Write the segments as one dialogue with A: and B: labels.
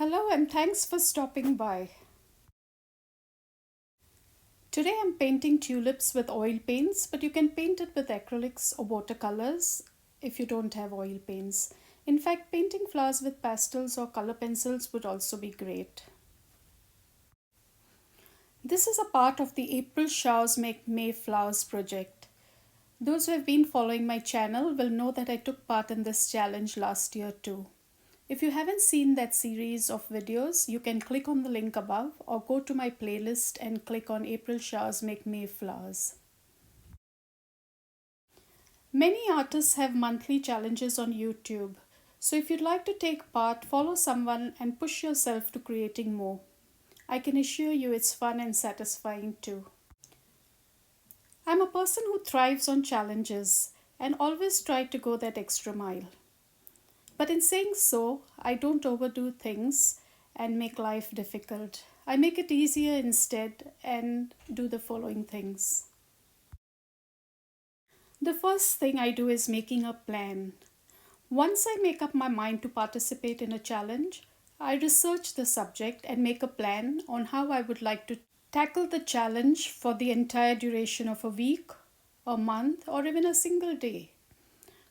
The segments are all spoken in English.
A: Hello and thanks for stopping by. Today I'm painting tulips with oil paints, but you can paint it with acrylics or watercolors if you don't have oil paints. In fact, painting flowers with pastels or color pencils would also be great. This is a part of the April Showers Make May Flowers project. Those who have been following my channel will know that I took part in this challenge last year too. If you haven't seen that series of videos, you can click on the link above or go to my playlist and click on April Showers Make May Flowers. Many artists have monthly challenges on YouTube. So if you'd like to take part, follow someone and push yourself to creating more. I can assure you it's fun and satisfying too. I'm a person who thrives on challenges and always try to go that extra mile. But in saying so, I don't overdo things and make life difficult. I make it easier instead and do the following things. The first thing I do is making a plan. Once I make up my mind to participate in a challenge, I research the subject and make a plan on how I would like to tackle the challenge for the entire duration of a week, a month, or even a single day.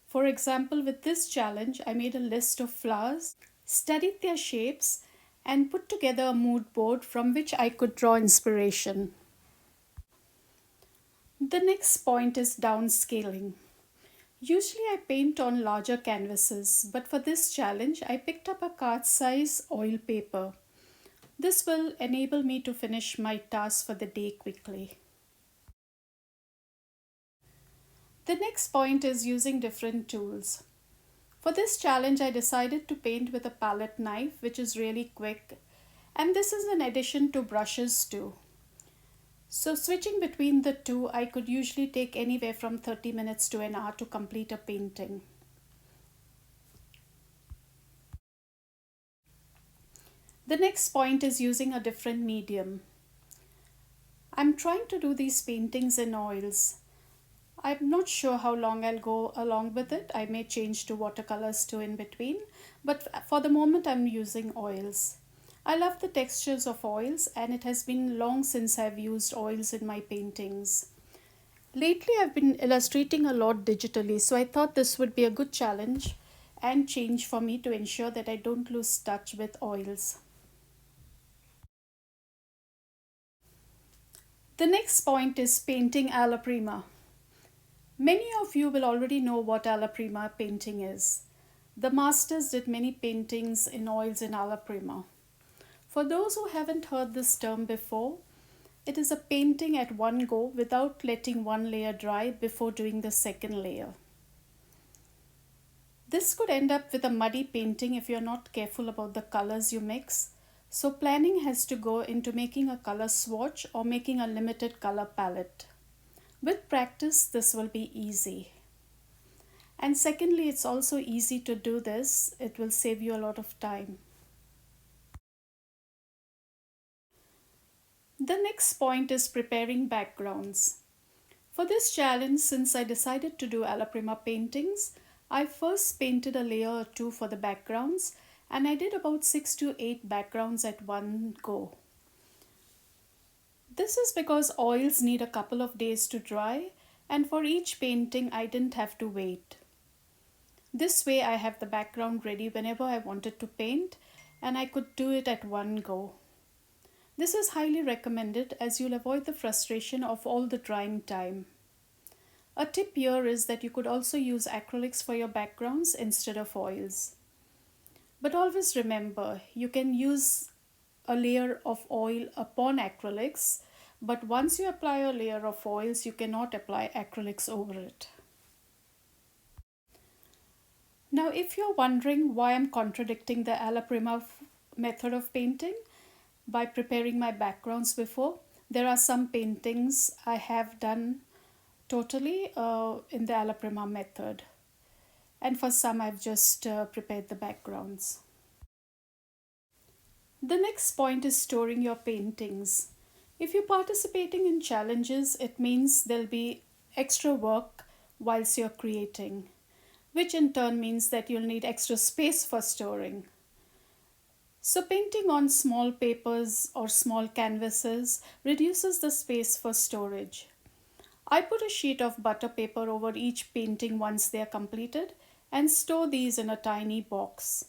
A: For example, with this challenge, I made a list of flowers, studied their shapes, and put together a mood board from which I could draw inspiration. The next point is downscaling. Usually I paint on larger canvases, but for this challenge, I picked up a card size oil paper. This will enable me to finish my task for the day quickly. The next point is using different tools. For this challenge, I decided to paint with a palette knife, which is really quick, and this is in addition to brushes too. So switching between the two, I could usually take anywhere from 30 minutes to an hour to complete a painting. The next point is using a different medium. I'm trying to do these paintings in oils. I'm not sure how long I'll go along with it. I may change to watercolors too in between, but for the moment I'm using oils. I love the textures of oils and it has been long since I've used oils in my paintings. Lately I've been illustrating a lot digitally, so I thought this would be a good challenge and change for me to ensure that I don't lose touch with oils. The next point is painting Aloprima. Many of you will already know what Aloprima painting is. The masters did many paintings in oils in Aloprima. For those who haven't heard this term before, it is a painting at one go without letting one layer dry before doing the second layer. This could end up with a muddy painting if you're not careful about the colors you mix. So planning has to go into making a color swatch or making a limited color palette. With practice, this will be easy. And secondly, it's also easy to do this. It will save you a lot of time. The next point is preparing backgrounds. For this challenge, since I decided to do Aloprima paintings, I first painted a layer or two for the backgrounds and I did about 6 to 8 backgrounds at one go. This is because oils need a couple of days to dry, and for each painting I didn't have to wait. This way I have the background ready whenever I wanted to paint and I could do it at one go. This is highly recommended as you'll avoid the frustration of all the drying time. A tip here is that you could also use acrylics for your backgrounds instead of oils. But always remember, you can use a layer of oil upon acrylics, but once you apply a layer of oils, you cannot apply acrylics over it. Now, if you're wondering why I'm contradicting the Aloprima method of painting by preparing my backgrounds before, there are some paintings I have done totally in the Aloprima method. And for some, I've just prepared the backgrounds. The next point is storing your paintings. If you're participating in challenges, it means there'll be extra work whilst you're creating, which in turn means that you'll need extra space for storing. So painting on small papers or small canvases reduces the space for storage. I put a sheet of butter paper over each painting once they are completed and store these in a tiny box.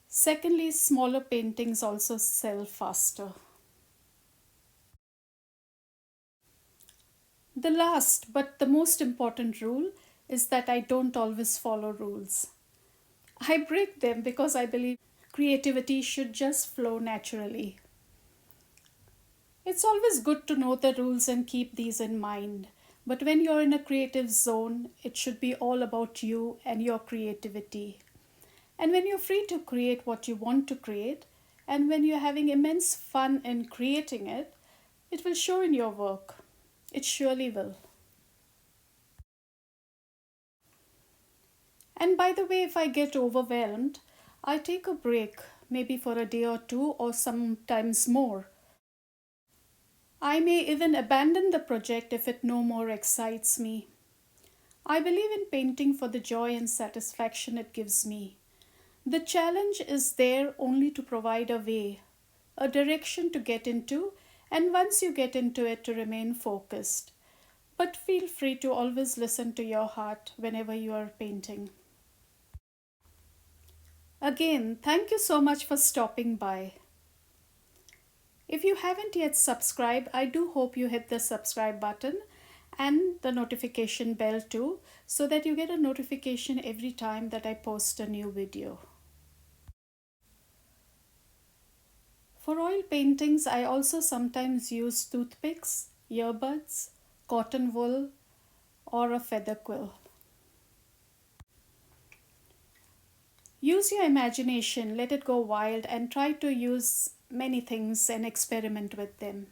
A: Secondly, smaller paintings also sell faster. The last but the most important rule is that I don't always follow rules. I break them because I believe creativity should just flow naturally. It's always good to know the rules and keep these in mind. But when you're in a creative zone, it should be all about you and your creativity. And when you're free to create what you want to create, and when you're having immense fun in creating it, it will show in your work. It surely will. And by the way, if I get overwhelmed, I take a break, maybe for a day or two, or sometimes more. I may even abandon the project if it no more excites me. I believe in painting for the joy and satisfaction it gives me. The challenge is there only to provide a way, a direction to get into, and once you get into it, to remain focused. But feel free to always listen to your heart whenever you are painting. Again, thank you so much for stopping by. If you haven't yet subscribed, I do hope you hit the subscribe button and the notification bell too, so that you get a notification every time that I post a new video. For oil paintings, I also sometimes use toothpicks, earbuds, cotton wool, or a feather quill. Use your imagination, let it go wild, and try to use many things and experiment with them.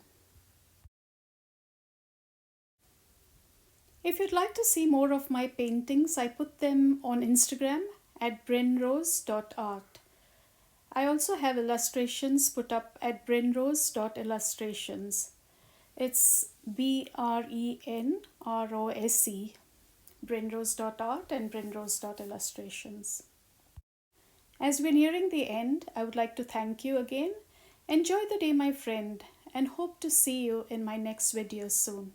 A: If you'd like to see more of my paintings, I put them on Instagram at BrenRose.art. I also have illustrations put up at BrenRose.illustrations. It's BrenRose, BrenRose.art and BrenRose.illustrations. As we're nearing the end, I would like to thank you again. Enjoy the day, my friend, and hope to see you in my next video soon.